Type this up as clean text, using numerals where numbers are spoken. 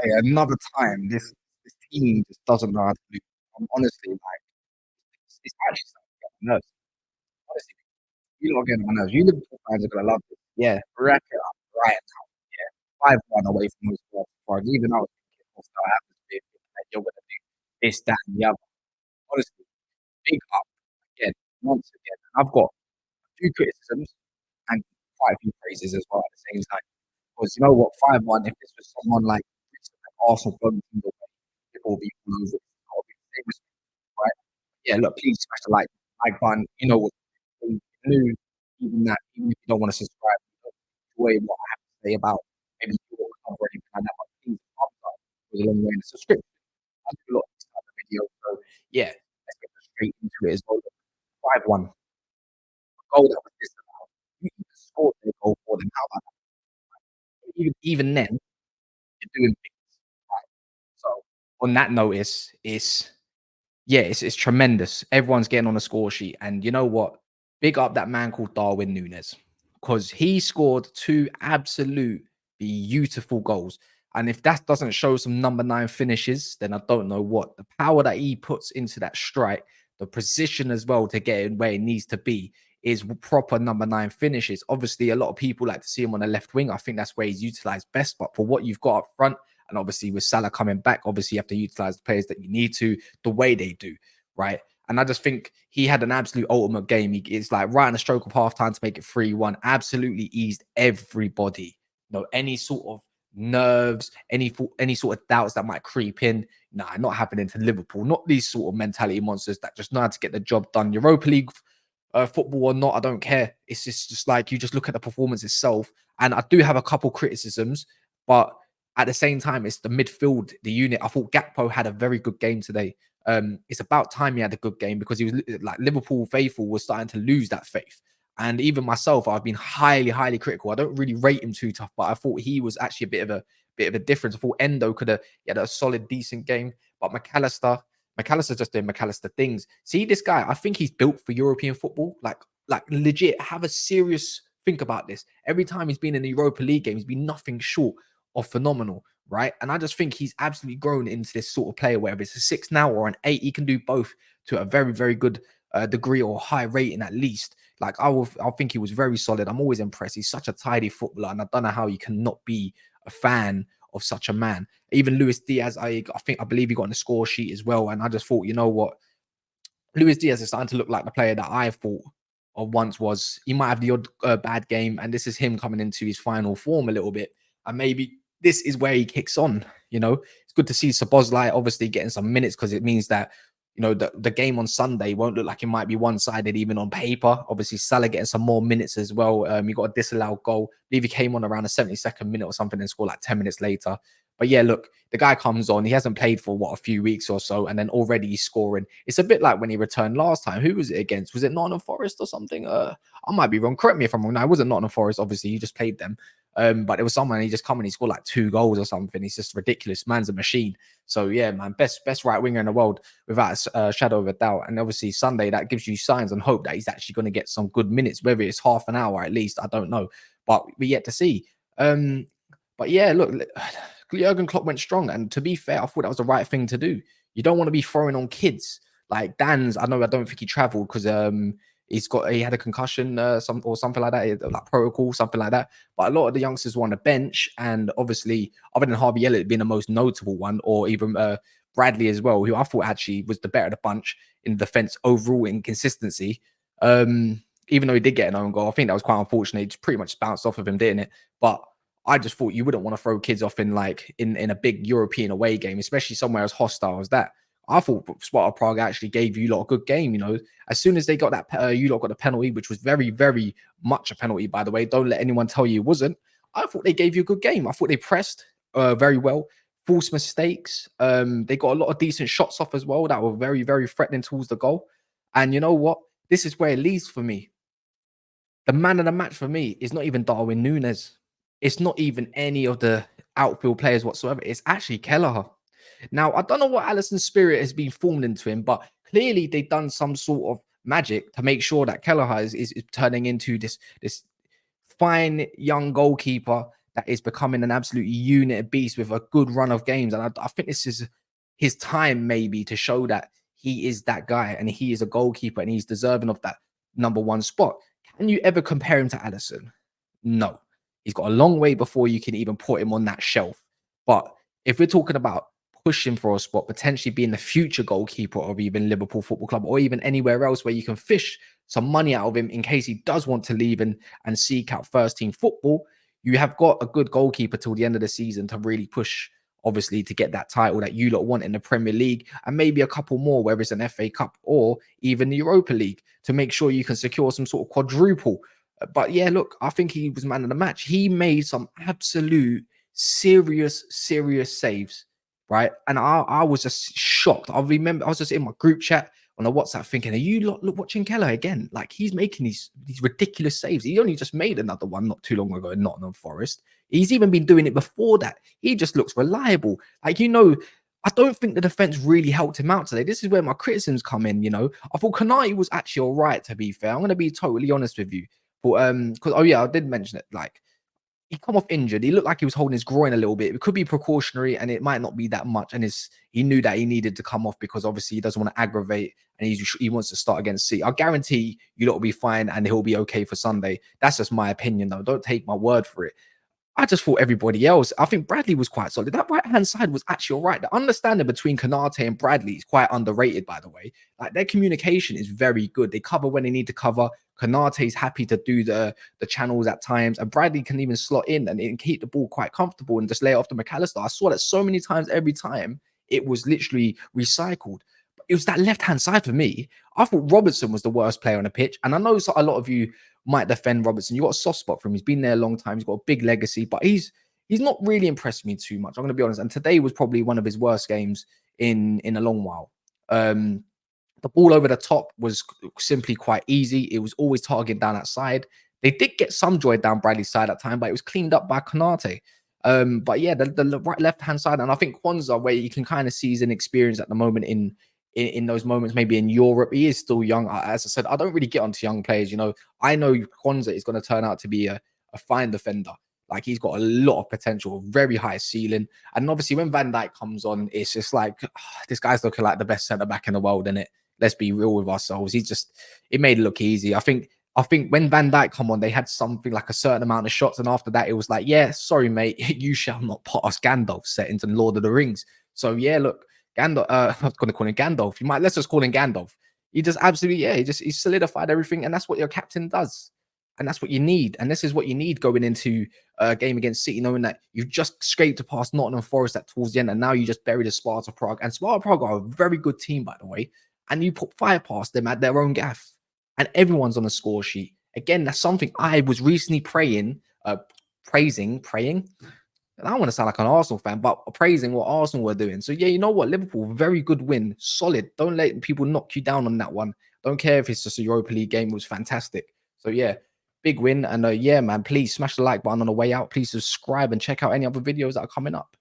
Hey, another time, this team just doesn't know how to lose. Honestly, like, it's actually starting to get on my nerves. Honestly, you lot are getting on my nerves. You Liverpool fans are gonna love this. Yeah, rack it up right now. Yeah, 5-1 away from those Prague. Even I was thinking, what's gonna happen to this? Like, you're gonna do this, that, and the other. Honestly, big up again, once again. I've got a few criticisms and quite a few praises as well at the same time. Because you know what, 5-1, if this was someone like Arsenal going the way, it will be all over. It'll be the same respect, right? Yeah, look, please smash the like button. You know what? You knew even that, even if you don't want to subscribe, enjoy what I have to say about maybe your club or anything like that. But please, thumbs up goes a long way in the subscription. I do a lot of these type of videos. So yeah, let's get straight into it as well. 5-1, a goal that was disallowed. You even scored the goal for them. How about that? Even then, you're doing things right. So on that notice, it's tremendous. Everyone's getting on the score sheet, and you know what? Big up that man called Darwin Nunez because he scored two absolute beautiful goals. And if that doesn't show some number nine finishes, then I don't know what. The power that he puts into that strike, the precision as well to get it where it needs to be, is proper number nine finishes. Obviously, a lot of people like to see him on the left wing. I think that's where he's utilized best. But for what you've got up front, and obviously with Salah coming back, obviously you have to utilize the players that you need to the way they do, right? And I just think he had an absolute ultimate game. It's like right in the stroke of halftime to make it 3-1. Absolutely eased everybody. Any sort of nerves, any sort of doubts that might creep in. Nah, not happening to Liverpool. Not these sort of mentality monsters that just know how to get the job done. Europa League football or not, I don't care. It's just like you just look at the performance itself. And I do have a couple criticisms, but at the same time, it's the midfield, the unit. I thought Gakpo had a very good game today. It's about time he had a good game because he was like Liverpool faithful was starting to lose that faith. And even myself, I've been highly, highly critical. I don't really rate him too tough, but I thought he was actually a bit of a difference. I thought Endo could have had a solid, decent game, but McAllister's just doing McAllister things. See this guy, I think he's built for European football. Like legit, have a serious think about this. Every time he's been in the Europa League game, he's been nothing short of phenomenal, right? And I just think he's absolutely grown into this sort of player, whether it's a 6 now or an 8, he can do both to a very, very good degree or high rating at least. Like I think he was very solid. I'm always impressed. He's such a tidy footballer, and I don't know how you cannot be a fan of such a man. Even Luis Diaz, I believe he got on the score sheet as well. And I just thought, you know what, Luis Diaz is starting to look like the player that I thought of once was. He might have the odd bad game, and this is him coming into his final form a little bit. And maybe this is where he kicks on. It's good to see Szoboszlai obviously getting some minutes because it means that the game on Sunday won't look like it might be one-sided even on paper. Obviously, Salah getting some more minutes as well. He got a disallowed goal. I believe he came on around the 72nd minute or something and scored like 10 minutes later. But yeah, look, the guy comes on. He hasn't played for a few weeks or so, and then already he's scoring. It's a bit like when he returned last time. Who was it against? Was it Nottingham Forest or something? I might be wrong. Correct me if I'm wrong. No, it wasn't Nottingham Forest. Obviously, you just played them. But it was someone he just come and he scored like 2 goals or something. He's just ridiculous. Man's a machine. So yeah, man, best right winger in the world without a shadow of a doubt. And obviously Sunday that gives you signs and hope that he's actually going to get some good minutes, whether it's half an hour at least. I don't know, but we yet to see. But yeah, look, Jurgen Klopp went strong, and to be fair, I thought that was the right thing to do. You don't want to be throwing on kids like Dan's. I don't think he travelled because he had a concussion, something like that, like protocol, something like that. But a lot of the youngsters were on the bench, and obviously, other than Harvey Elliott being the most notable one, or even Bradley as well, who I thought actually was the better of the bunch in defence overall in consistency. Even though he did get an own goal, I think that was quite unfortunate. It just pretty much bounced off of him, didn't it? But I just thought you wouldn't want to throw kids off in a big European away game, especially somewhere as hostile as that. I thought Sparta Prague actually gave you lot a good game. As soon as they got that, you lot got the penalty, which was very, very much a penalty, by the way. Don't let anyone tell you it wasn't. I thought they gave you a good game. I thought they pressed very well. False mistakes. They got a lot of decent shots off as well that were very, very threatening towards the goal. And you know what? This is where it leads for me. The man of the match for me is not even Darwin Nunez. It's not even any of the outfield players whatsoever. It's actually Kelleher. Now, I don't know what Alisson's spirit has been formed into him, but clearly they've done some sort of magic to make sure that Kelleher is turning into this fine young goalkeeper that is becoming an absolute unit beast with a good run of games. And I think this is his time maybe to show that he is that guy and he is a goalkeeper and he's deserving of that number one spot. Can you ever compare him to Allison? No. He's got a long way before you can even put him on that shelf. But if we're talking about pushing for a spot, potentially being the future goalkeeper of even Liverpool Football Club or even anywhere else where you can fish some money out of him in case he does want to leave and seek out first team football, you have got a good goalkeeper till the end of the season to really push, obviously, to get that title that you lot want in the Premier League and maybe a couple more, whether it's an FA Cup or even the Europa League, to make sure you can secure some sort of quadruple. But yeah, look, I think he was man of the match. He made some absolute serious saves, right? And I was just shocked. I remember I was just in my group chat on a WhatsApp thinking, are you look watching Kelleher again? Like he's making these ridiculous saves. He only just made another one not too long ago in Nottingham Forest. He's even been doing it before that. He just looks reliable. Like, I don't think the defense really helped him out today. This is where my criticisms come in, I thought Konate was actually all right, to be fair. I'm going to be totally honest with you. But because oh yeah, I did mention it. Like he come off injured. He looked like he was holding his groin a little bit. It could be precautionary, and it might not be that much. And he knew that he needed to come off because obviously he doesn't want to aggravate, and he wants to start against City. I guarantee you lot will be fine, and he'll be okay for Sunday. That's just my opinion, though. Don't take my word for it. I just thought everybody else. I think Bradley was quite solid. That right hand side was actually all right. The understanding between Konate and Bradley is quite underrated, by the way. Like their communication is very good. They cover when they need to cover. Konate's happy to do the channels at times, and Bradley can even slot in and keep the ball quite comfortable and just lay it off to McAllister. I saw that so many times. Every time it was literally recycled. It was that left-hand side for me. I thought Robertson was the worst player on the pitch. And I know a lot of you might defend Robertson. You got a soft spot for him. He's been there a long time. He's got a big legacy, but he's not really impressed me too much. I'm going to be honest. And today was probably one of his worst games in a long while. The ball over the top was simply quite easy. It was always targeted down that side. They did get some joy down Bradley's side at time, but it was cleaned up by Konate. But yeah, the right left-hand side, and I think Kwanzaa, where you can kind of see his inexperience at the moment in those moments, maybe in Europe. He is still young. As I said, I don't really get onto young players. I know Kwanzaa is going to turn out to be a fine defender. Like he's got a lot of potential, very high ceiling. And obviously when Van Dijk comes on, it's just like, this guy's looking like the best centre-back in the world, isn't it? Let's be real with ourselves. It made it look easy. I think when Van Dijk come on, they had something like a certain amount of shots. And after that, it was like, yeah, sorry, mate, you shall not pass Gandalf settings and Lord of the Rings. So yeah, look, Gandalf, I was going to call him Gandalf. Let's just call him Gandalf. He just absolutely, yeah, he solidified everything. And that's what your captain does. And that's what you need. And this is what you need going into a game against City, knowing that you've just scraped past Nottingham Forest at towards the end. And now you just buried a Sparta Prague. And Sparta Prague are a very good team, by the way. And you put 5 past them at their own gaff. And everyone's on a score sheet. Again, that's something I was recently praising. I don't want to sound like an Arsenal fan, but praising what Arsenal were doing. So yeah, you know what? Liverpool, very good win. Solid. Don't let people knock you down on that one. Don't care if it's just a Europa League game. It was fantastic. So yeah, big win. And yeah, man, please smash the like button on the way out. Please subscribe and check out any other videos that are coming up.